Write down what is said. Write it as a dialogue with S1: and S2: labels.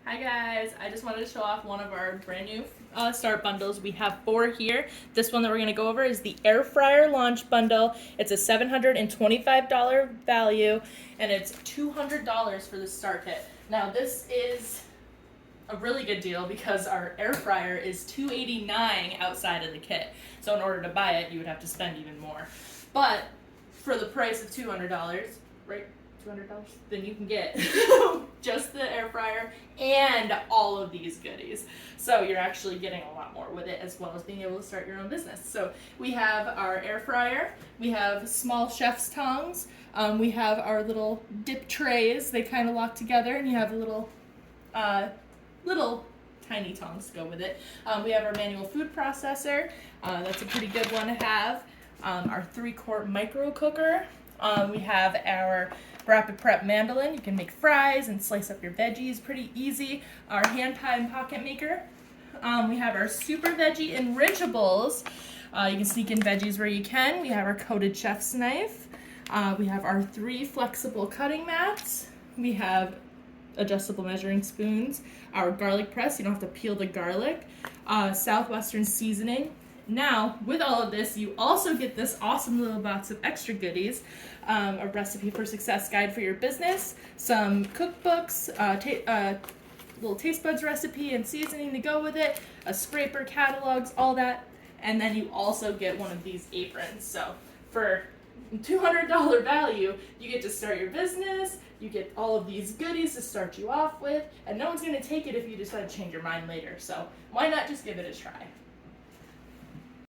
S1: Hi guys, I just wanted to show off one of our brand new start bundles. We have 4 here. This one that we're going to go over is the air fryer launch bundle. It's a $725 value and it's $200 for the start kit. Now this is a really good deal because our air fryer is $289 outside of the kit. So in order to buy it, you would have to spend even more. But for the price of $200, right? $200, then you can get just the air fryer and all of these goodies. So you're actually getting a lot more with it, as well as being able to start your own business. So we have our air fryer, we have small chef's tongs, we have our little dip trays. They kind of lock together, and you have a little tiny tongs to go with it. We have our manual food processor. That's a pretty good one to have. Our 3-quart micro cooker. We have our rapid prep mandolin. You can make fries and slice up your veggies pretty easy. Our hand pie and pocket maker. We have our super veggie enrichables. You can sneak in veggies where you can. We have our coated chef's knife. We have our 3 flexible cutting mats. We have adjustable measuring spoons. Our garlic press. You don't have to peel the garlic. Southwestern seasoning. Now, with all of this, you also get this awesome little box of extra goodies. A recipe for success guide for your business, some cookbooks, little taste buds recipe and seasoning to go with it, a scraper, catalogs, all that. And then you also get one of these aprons. So for $200 value, you get to start your business, you get all of these goodies to start you off with, and no one's going to take it if you decide to change your mind later. So why not just give it a try?